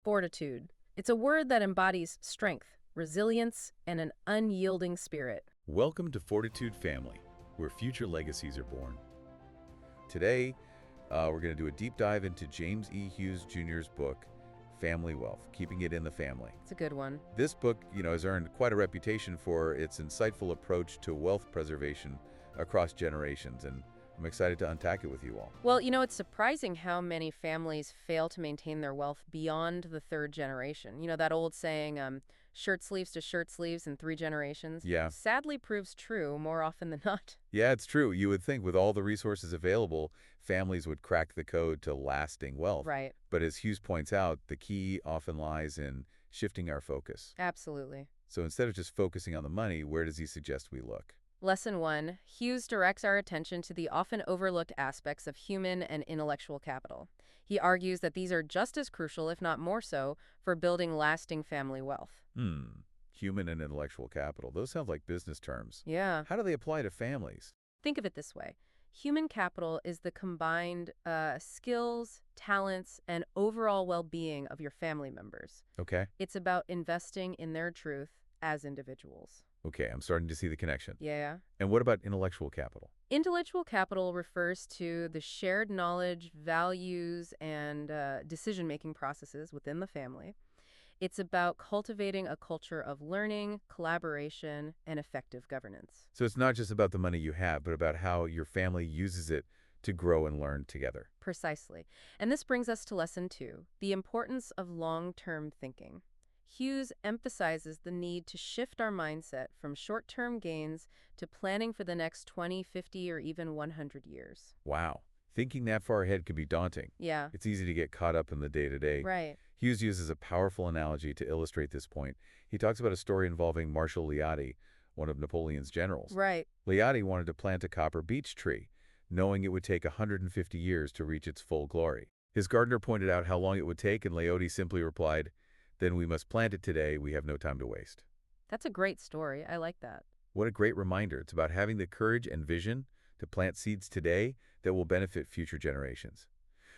Fortitude. It's a word that embodies strength, resilience, and an unyielding spirit. Welcome to Fortitude Family, where future legacies are born. Today, we're going to do a deep dive into James E. Hughes Jr.'s book, Family Wealth, Keeping It in the Family. It's a good one. This book, has earned quite a reputation for its insightful approach to wealth preservation across generations, and I'm excited to unpack it with you all. Well, it's surprising how many families fail to maintain their wealth beyond the third generation. That old saying, shirt sleeves to shirt sleeves in 3 generations, Yeah. sadly proves true more often than not. Yeah, it's true. You would think with all the resources available, families would crack the code to lasting wealth. Right. But as Hughes points out, the key often lies in shifting our focus. Absolutely. So instead of just focusing on the money, where does he suggest we look? Lesson 1. Hughes directs our attention to the often overlooked aspects of human and intellectual capital. He argues that these are just as crucial, if not more so, for building lasting family wealth. Human and intellectual capital. Those sound like business terms. Yeah. How do they apply to families? Think of it this way. Human capital is the combined skills, talents, and overall well-being of your family members. Okay. It's about investing in their truth as individuals. Okay, I'm starting to see the connection. Yeah. And what about intellectual capital? Intellectual capital refers to the shared knowledge, values, and decision-making processes within the family. It's about cultivating a culture of learning, collaboration, and effective governance. So it's not just about the money you have, but about how your family uses it to grow and learn together. Precisely. And this brings us to lesson 2, the importance of long-term thinking. Hughes emphasizes the need to shift our mindset from short-term gains to planning for the next 20, 50, or even 100 years. Wow. Thinking that far ahead can be daunting. Yeah, It's easy to get caught up in the day-to-day. right. Hughes uses a powerful analogy to illustrate this point. He talks about a story involving Marshal Leotti, one of Napoleon's generals. Right. Leotti wanted to plant a copper beech tree, knowing it would take 150 years to reach its full glory. His gardener pointed out how long it would take, and Leotti simply replied, "Then we must plant it today. We have no time to waste." That's a great story. I like that. What a great reminder. It's about having the courage and vision to plant seeds today that will benefit future generations.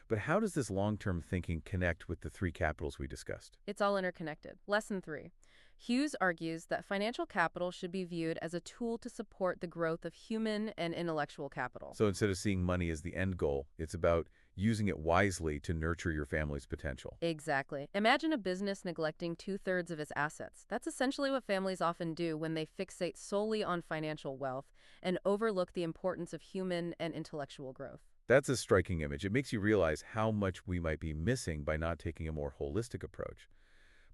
But how does this long-term thinking connect with the three capitals we discussed? It's all interconnected. Lesson 3. Hughes argues that financial capital should be viewed as a tool to support the growth of human and intellectual capital. So instead of seeing money as the end goal, it's about using it wisely to nurture your family's potential. Exactly. Imagine a business neglecting 2/3 of its assets. That's essentially what families often do when they fixate solely on financial wealth and overlook the importance of human and intellectual growth. That's a striking image. It makes you realize how much we might be missing by not taking a more holistic approach.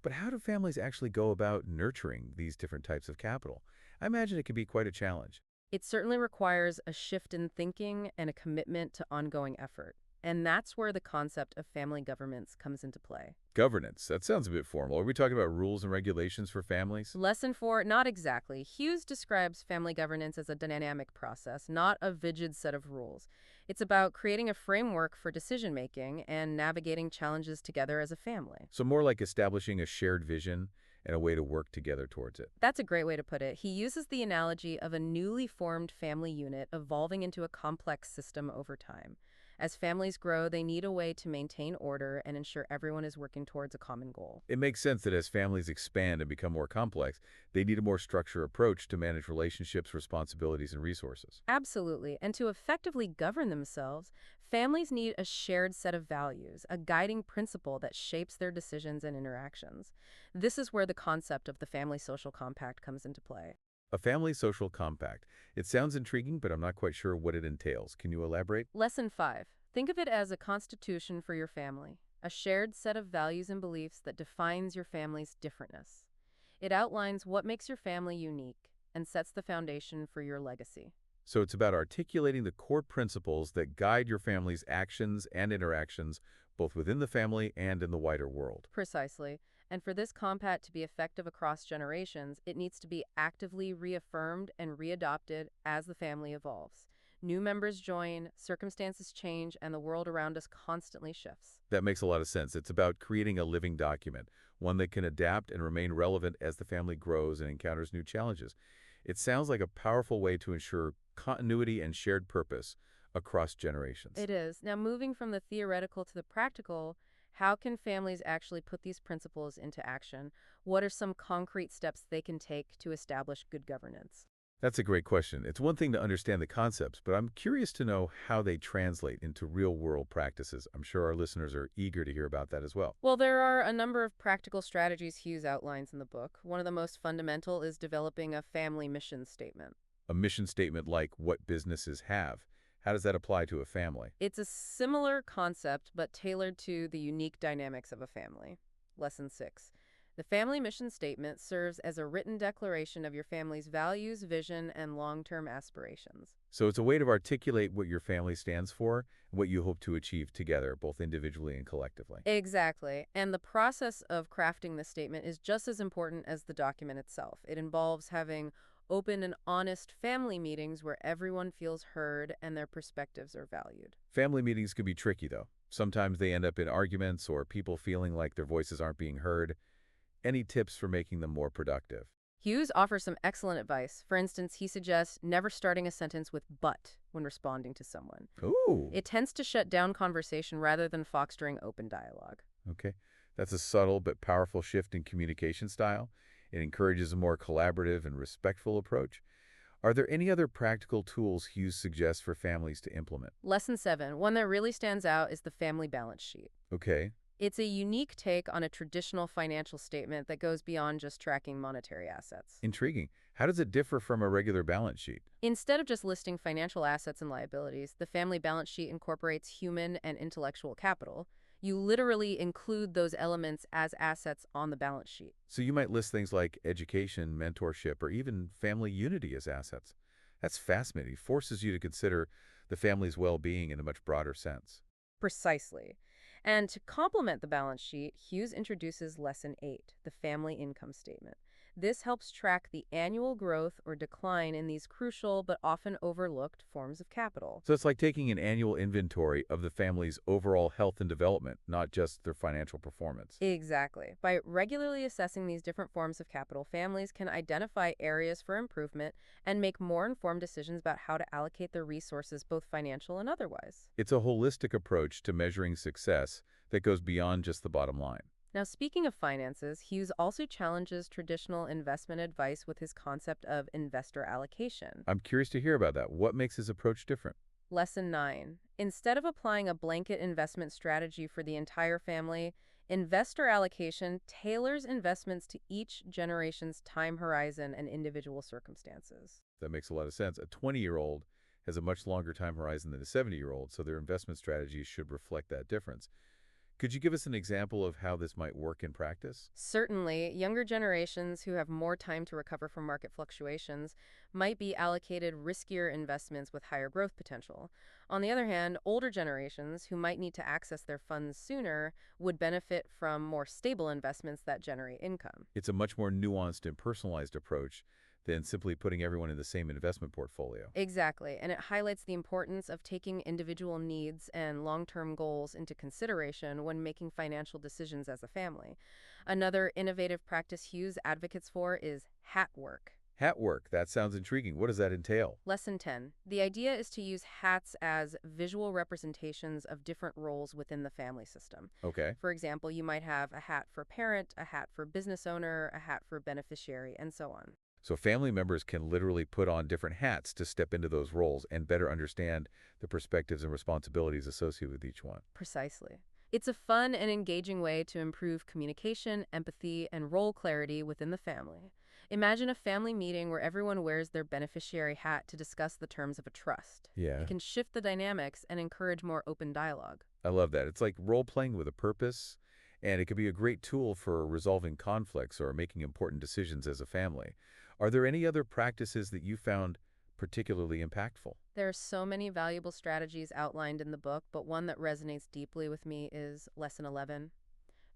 But how do families actually go about nurturing these different types of capital? I imagine it can be quite a challenge. It certainly requires a shift in thinking and a commitment to ongoing effort. And that's where the concept of family governance comes into play. Governance, that sounds a bit formal. Are we talking about rules and regulations for families? Lesson 4, not exactly. Hughes describes family governance as a dynamic process, not a rigid set of rules. It's about creating a framework for decision-making and navigating challenges together as a family. So more like establishing a shared vision and a way to work together towards it. That's a great way to put it. He uses the analogy of a newly formed family unit evolving into a complex system over time. As families grow, they need a way to maintain order and ensure everyone is working towards a common goal. It makes sense that as families expand and become more complex, they need a more structured approach to manage relationships, responsibilities, and resources. Absolutely. And to effectively govern themselves, families need a shared set of values, a guiding principle that shapes their decisions and interactions. This is where the concept of the family social compact comes into play. A family social compact. It sounds intriguing, but I'm not quite sure what it entails. Can you elaborate? Lesson 5. Think of it as a constitution for your family, a shared set of values and beliefs that defines your family's differentness. It outlines what makes your family unique and sets the foundation for your legacy. So it's about articulating the core principles that guide your family's actions and interactions, both within the family and in the wider world. Precisely. And for this compact to be effective across generations, it needs to be actively reaffirmed and readopted as the family evolves. New members join, circumstances change, and the world around us constantly shifts. That makes a lot of sense. It's about creating a living document, one that can adapt and remain relevant as the family grows and encounters new challenges. It sounds like a powerful way to ensure continuity and shared purpose across generations. It is. Now, moving from the theoretical to the practical, How can families actually put these principles into action? What are some concrete steps they can take to establish good governance? That's a great question. It's one thing to understand the concepts, but I'm curious to know how they translate into real-world practices. I'm sure our listeners are eager to hear about that as well. Well, there are a number of practical strategies Hughes outlines in the book. One of the most fundamental is developing a family mission statement. A mission statement like what businesses have. How does that apply to a family? It's a similar concept, but tailored to the unique dynamics of a family. Lesson 6. The family mission statement serves as a written declaration of your family's values, vision, and long-term aspirations. So it's a way to articulate what your family stands for and what you hope to achieve together, both individually and collectively. Exactly. And the process of crafting the statement is just as important as the document itself. It involves having open and honest family meetings where everyone feels heard and their perspectives are valued. Family meetings can be tricky, though. Sometimes they end up in arguments or people feeling like their voices aren't being heard. Any tips for making them more productive? Hughes offers some excellent advice. For instance, he suggests never starting a sentence with but when responding to someone. Ooh, It tends to shut down conversation rather than fostering open dialogue. okay. That's a subtle but powerful shift in communication style. It encourages a more collaborative and respectful approach. Are there any other practical tools Hughes suggests for families to implement? Lesson 7. One that really stands out is the family balance sheet. Okay, It's a unique take on a traditional financial statement that goes beyond just tracking monetary assets. intriguing. How does it differ from a regular balance sheet? Instead of just listing financial assets and liabilities, the family balance sheet incorporates human and intellectual capital. You literally include those elements as assets on the balance sheet. So you might list things like education, mentorship, or even family unity as assets. That's fascinating. It forces you to consider the family's well-being in a much broader sense. Precisely. And to complement the balance sheet, Hughes introduces Lesson 8, the family income statement. This helps track the annual growth or decline in these crucial but often overlooked forms of capital. So it's like taking an annual inventory of the family's overall health and development, not just their financial performance. Exactly. By regularly assessing these different forms of capital, families can identify areas for improvement and make more informed decisions about how to allocate their resources, both financial and otherwise. It's a holistic approach to measuring success that goes beyond just the bottom line. Now, speaking of finances, Hughes also challenges traditional investment advice with his concept of investor allocation. I'm curious to hear about that. What makes his approach different? Lesson 9. Instead of applying a blanket investment strategy for the entire family, investor allocation tailors investments to each generation's time horizon and individual circumstances. That makes a lot of sense. A 20-year-old has a much longer time horizon than a 70-year-old, so their investment strategies should reflect that difference. Could you give us an example of how this might work in practice? Certainly, younger generations who have more time to recover from market fluctuations might be allocated riskier investments with higher growth potential. On the other hand, older generations who might need to access their funds sooner would benefit from more stable investments that generate income. It's a much more nuanced and personalized approach than simply putting everyone in the same investment portfolio. Exactly, and it highlights the importance of taking individual needs and long-term goals into consideration when making financial decisions as a family. Another innovative practice Hughes advocates for is hat work. Hat work, that sounds intriguing. What does that entail? Lesson 10. The idea is to use hats as visual representations of different roles within the family system. Okay. For example, you might have a hat for parent, a hat for business owner, a hat for beneficiary, and so on. So family members can literally put on different hats to step into those roles and better understand the perspectives and responsibilities associated with each one. Precisely. It's a fun and engaging way to improve communication, empathy, and role clarity within the family. Imagine a family meeting where everyone wears their beneficiary hat to discuss the terms of a trust. Yeah, It can shift the dynamics and encourage more open dialogue. I love that. It's like role-playing with a purpose, and it could be a great tool for resolving conflicts or making important decisions as a family. Are there any other practices that you found particularly impactful? There are so many valuable strategies outlined in the book, but one that resonates deeply with me is Lesson 11,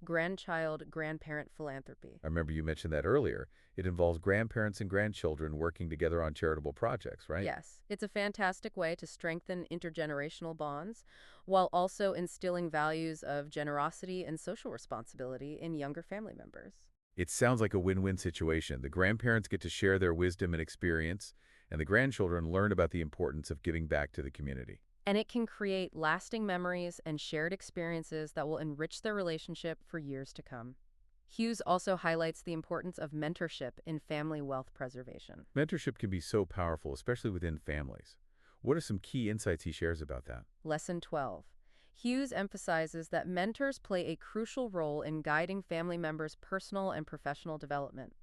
Grandchild-Grandparent Philanthropy. I remember you mentioned that earlier. It involves grandparents and grandchildren working together on charitable projects, right? Yes, it's a fantastic way to strengthen intergenerational bonds while also instilling values of generosity and social responsibility in younger family members. It sounds like a win-win situation. The grandparents get to share their wisdom and experience, and the grandchildren learn about the importance of giving back to the community. And it can create lasting memories and shared experiences that will enrich their relationship for years to come. Hughes also highlights the importance of mentorship in family wealth preservation. Mentorship can be so powerful, especially within families. What are some key insights he shares about that? Lesson 12. Hughes emphasizes that mentors play a crucial role in guiding family members' personal and professional development.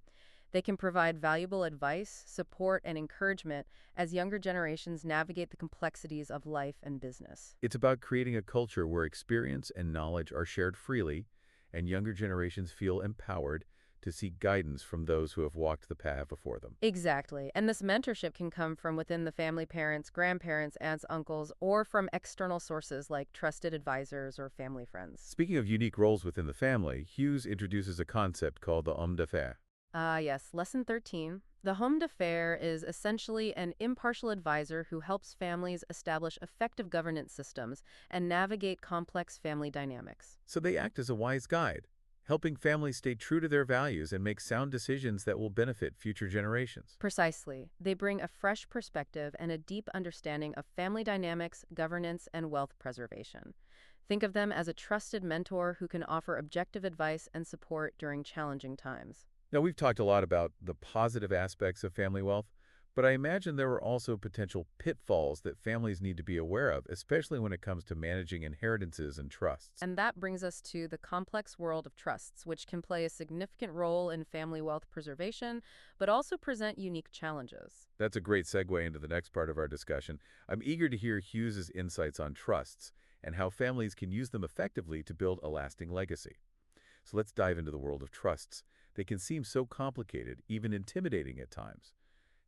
They can provide valuable advice, support, and encouragement as younger generations navigate the complexities of life and business. It's about creating a culture where experience and knowledge are shared freely, and younger generations feel empowered to seek guidance from those who have walked the path before them. Exactly. And this mentorship can come from within the family, parents, grandparents, aunts, uncles, or from external sources like trusted advisors or family friends. Speaking of unique roles within the family, Hughes introduces a concept called the homme d'affaires. Yes. Lesson 13. The homme d'affaires is essentially an impartial advisor who helps families establish effective governance systems and navigate complex family dynamics. So they act as a wise guide, helping families stay true to their values and make sound decisions that will benefit future generations. Precisely. They bring a fresh perspective and a deep understanding of family dynamics, governance, and wealth preservation. Think of them as a trusted mentor who can offer objective advice and support during challenging times. Now, we've talked a lot about the positive aspects of family wealth, but I imagine there are also potential pitfalls that families need to be aware of, especially when it comes to managing inheritances and trusts. And that brings us to the complex world of trusts, which can play a significant role in family wealth preservation, but also present unique challenges. That's a great segue into the next part of our discussion. I'm eager to hear Hughes's insights on trusts and how families can use them effectively to build a lasting legacy. So let's dive into the world of trusts. They can seem so complicated, even intimidating at times.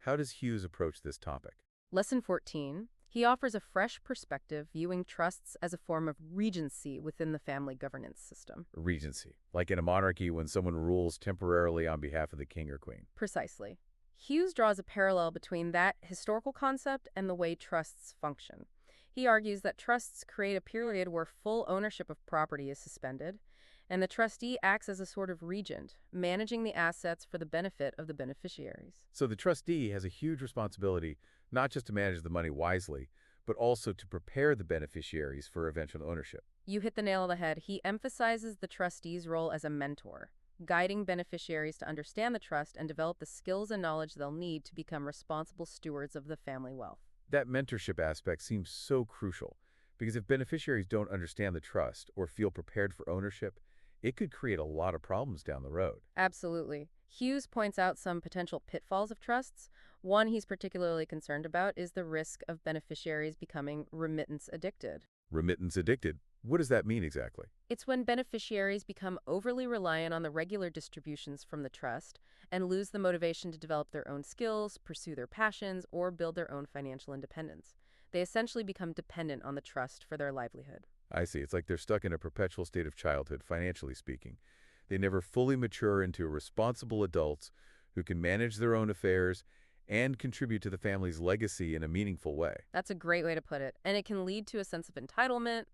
How does Hughes approach this topic? Lesson 14. He offers a fresh perspective, viewing trusts as a form of regency within the family governance system. Regency, like in a monarchy when someone rules temporarily on behalf of the king or queen. Precisely. Hughes draws a parallel between that historical concept and the way trusts function. He argues that trusts create a period where full ownership of property is suspended, and the trustee acts as a sort of regent, managing the assets for the benefit of the beneficiaries. So the trustee has a huge responsibility not just to manage the money wisely, but also to prepare the beneficiaries for eventual ownership. You hit the nail on the head. He emphasizes the trustee's role as a mentor, guiding beneficiaries to understand the trust and develop the skills and knowledge they'll need to become responsible stewards of the family wealth. That mentorship aspect seems so crucial because if beneficiaries don't understand the trust or feel prepared for ownership, it could create a lot of problems down the road. Absolutely. Hughes points out some potential pitfalls of trusts. One he's particularly concerned about is the risk of beneficiaries becoming remittance addicted. Remittance addicted, what does that mean exactly? It's when beneficiaries become overly reliant on the regular distributions from the trust and lose the motivation to develop their own skills, pursue their passions, or build their own financial independence. They essentially become dependent on the trust for their livelihood. I see. It's like they're stuck in a perpetual state of childhood, financially speaking. They never fully mature into responsible adults who can manage their own affairs and contribute to the family's legacy in a meaningful way. That's a great way to put it, and it can lead to a sense of entitlement,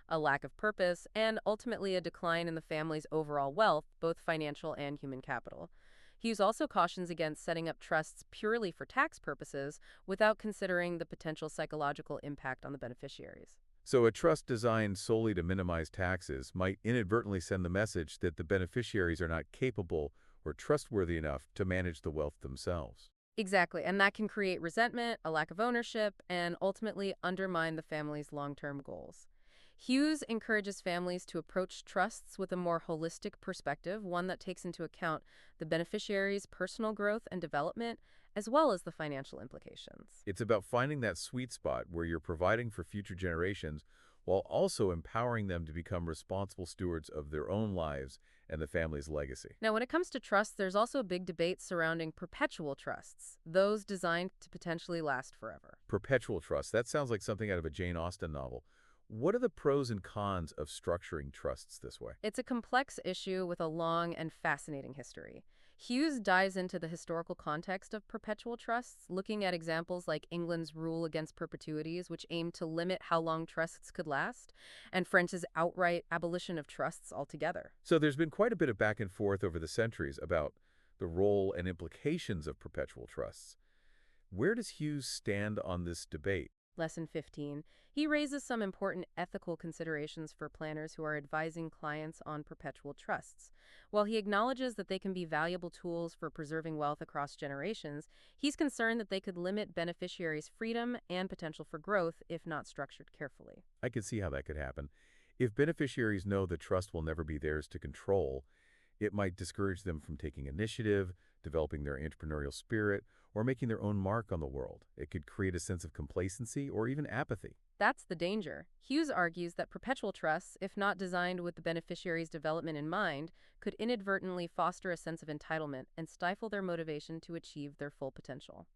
a lack of purpose, and ultimately a decline in the family's overall wealth, both financial and human capital. Hughes also cautions against setting up trusts purely for tax purposes without considering the potential psychological impact on the beneficiaries. So a trust designed solely to minimize taxes might inadvertently send the message that the beneficiaries are not capable or trustworthy enough to manage the wealth themselves. Exactly, and that can create resentment, a lack of ownership, and ultimately undermine the family's long-term goals. Hughes encourages families to approach trusts with a more holistic perspective, one that takes into account the beneficiary's personal growth and development, as well as the financial implications. It's about finding that sweet spot where you're providing for future generations while also empowering them to become responsible stewards of their own lives and the family's legacy. Now, when it comes to trusts, there's also a big debate surrounding perpetual trusts, those designed to potentially last forever. Perpetual trust, that sounds like something out of a Jane Austen novel. What are the pros and cons of structuring trusts this way? It's a complex issue with a long and fascinating history. Hughes dives into the historical context of perpetual trusts, looking at examples like England's rule against perpetuities, which aimed to limit how long trusts could last, and France's outright abolition of trusts altogether. So there's been quite a bit of back and forth over the centuries about the role and implications of perpetual trusts. Where does Hughes stand on this debate? Lesson 15. He raises some important ethical considerations for planners who are advising clients on perpetual trusts. While he acknowledges that they can be valuable tools for preserving wealth across generations, he's concerned that they could limit beneficiaries' freedom and potential for growth if not structured carefully. I can see how that could happen. If beneficiaries know the trust will never be theirs to control, it might discourage them from taking initiative, developing their entrepreneurial spirit, or making their own mark on the world. It could create a sense of complacency or even apathy. That's the danger. Hughes argues that perpetual trusts, if not designed with the beneficiary's development in mind, could inadvertently foster a sense of entitlement and stifle their motivation to achieve their full potential.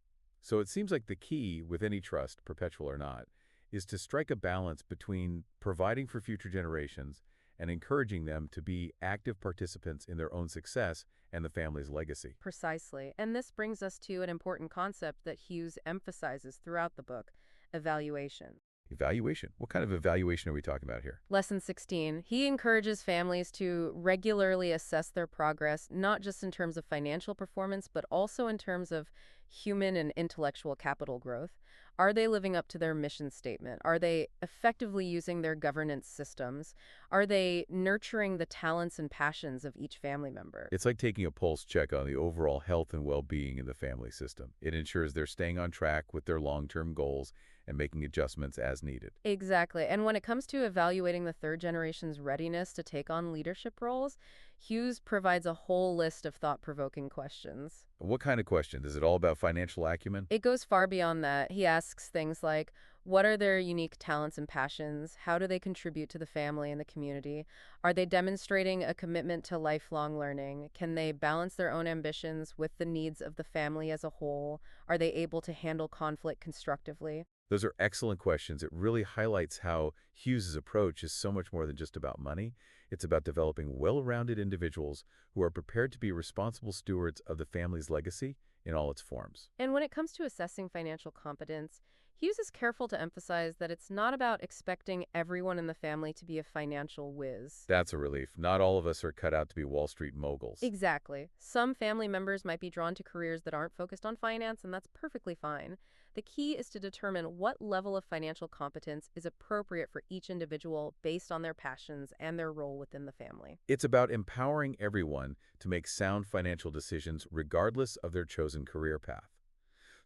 So it seems like the key with any trust, perpetual or not, is to strike a balance between providing for future generations and encouraging them to be active participants in their own success and the family's legacy. Precisely. And this brings us to an important concept that Hughes emphasizes throughout the book: evaluation. Evaluation. What kind of evaluation are we talking about here? Lesson 16. He encourages families to regularly assess their progress, not just in terms of financial performance, but also in terms of human and intellectual capital growth. Are they living up to their mission statement? Are they effectively using their governance systems? Are they nurturing the talents and passions of each family member? It's like taking a pulse check on the overall health and well-being in the family system. It ensures they're staying on track with their long-term goals and making adjustments as needed. Exactly. And when it comes to evaluating the third generation's readiness to take on leadership roles, Hughes provides a whole list of thought-provoking questions. What kind of question? Is it all about financial acumen? It goes far beyond that. He asks things like, what are their unique talents and passions? How do they contribute to the family and the community? Are they demonstrating a commitment to lifelong learning? Can they balance their own ambitions with the needs of the family as a whole? Are they able to handle conflict constructively? Those are excellent questions. It really highlights how Hughes's approach is so much more than just about money. It's about developing well-rounded individuals who are prepared to be responsible stewards of the family's legacy in all its forms. And when it comes to assessing financial competence, Hughes is careful to emphasize that it's not about expecting everyone in the family to be a financial whiz. That's a relief. Not all of us are cut out to be Wall Street moguls. Exactly. Some family members might be drawn to careers that aren't focused on finance, and that's perfectly fine. The key is to determine what level of financial competence is appropriate for each individual based on their passions and their role within the family. It's about empowering everyone to make sound financial decisions regardless of their chosen career path.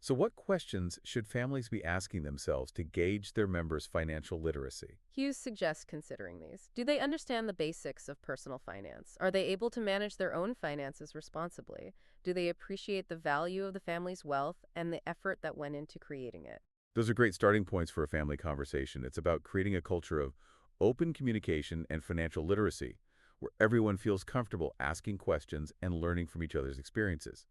So what questions should families be asking themselves to gauge their members' financial literacy? Hughes suggests considering these. Do they understand the basics of personal finance? Are they able to manage their own finances responsibly? Do they appreciate the value of the family's wealth and the effort that went into creating it? Those are great starting points for a family conversation. It's about creating a culture of open communication and financial literacy, where everyone feels comfortable asking questions and learning from each other's experiences.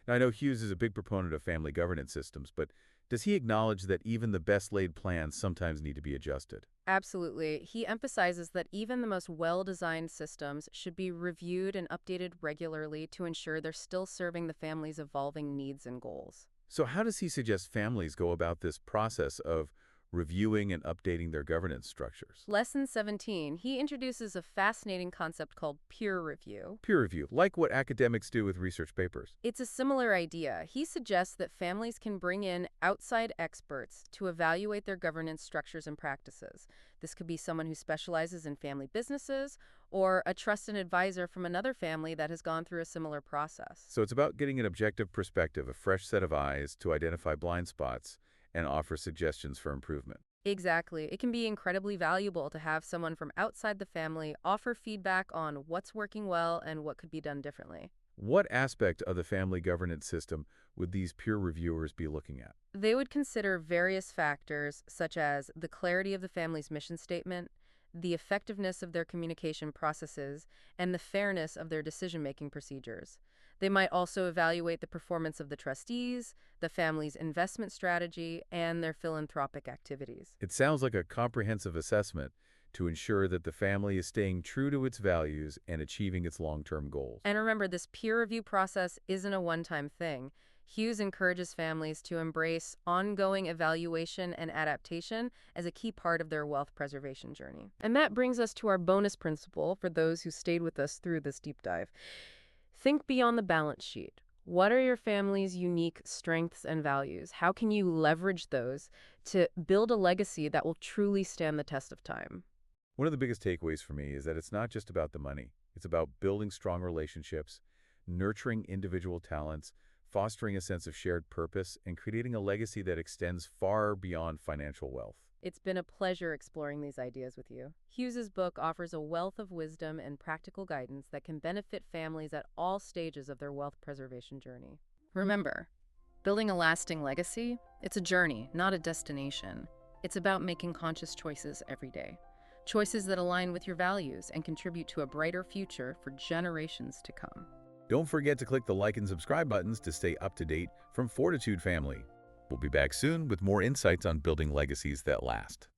Now, I know Hughes is a big proponent of family governance systems, but does he acknowledge that even the best-laid plans sometimes need to be adjusted? Absolutely. He emphasizes that even the most well-designed systems should be reviewed and updated regularly to ensure they're still serving the family's evolving needs and goals. So how does he suggest families go about this process of reviewing and updating their governance structures? Lesson 17, he introduces a fascinating concept called peer review. Peer review, like what academics do with research papers. It's a similar idea. He suggests that families can bring in outside experts to evaluate their governance structures and practices. This could be someone who specializes in family businesses or a trusted advisor from another family that has gone through a similar process. So it's about getting an objective perspective, a fresh set of eyes to identify blind spots and offer suggestions for improvement. Exactly. It can be incredibly valuable to have someone from outside the family offer feedback on what's working well and what could be done differently. What aspect of the family governance system would these peer reviewers be looking at? They would consider various factors such as the clarity of the family's mission statement, the effectiveness of their communication processes, and the fairness of their decision-making procedures. They might also evaluate the performance of the trustees, the family's investment strategy, and their philanthropic activities. It sounds like a comprehensive assessment to ensure that the family is staying true to its values and achieving its long-term goals. And remember, this peer review process isn't a one-time thing. Hughes encourages families to embrace ongoing evaluation and adaptation as a key part of their wealth preservation journey. And that brings us to our bonus principle for those who stayed with us through this deep dive. Think beyond the balance sheet. What are your family's unique strengths and values? How can you leverage those to build a legacy that will truly stand the test of time? One of the biggest takeaways for me is that it's not just about the money. It's about building strong relationships, nurturing individual talents, fostering a sense of shared purpose, and creating a legacy that extends far beyond financial wealth. It's been a pleasure exploring these ideas with you. Hughes's book offers a wealth of wisdom and practical guidance that can benefit families at all stages of their wealth preservation journey. Remember, building a lasting legacy, it's a journey, not a destination. It's about making conscious choices every day. Choices that align with your values and contribute to a brighter future for generations to come. Don't forget to click the like and subscribe buttons to stay up to date from Fortitude Family. We'll be back soon with more insights on building legacies that last.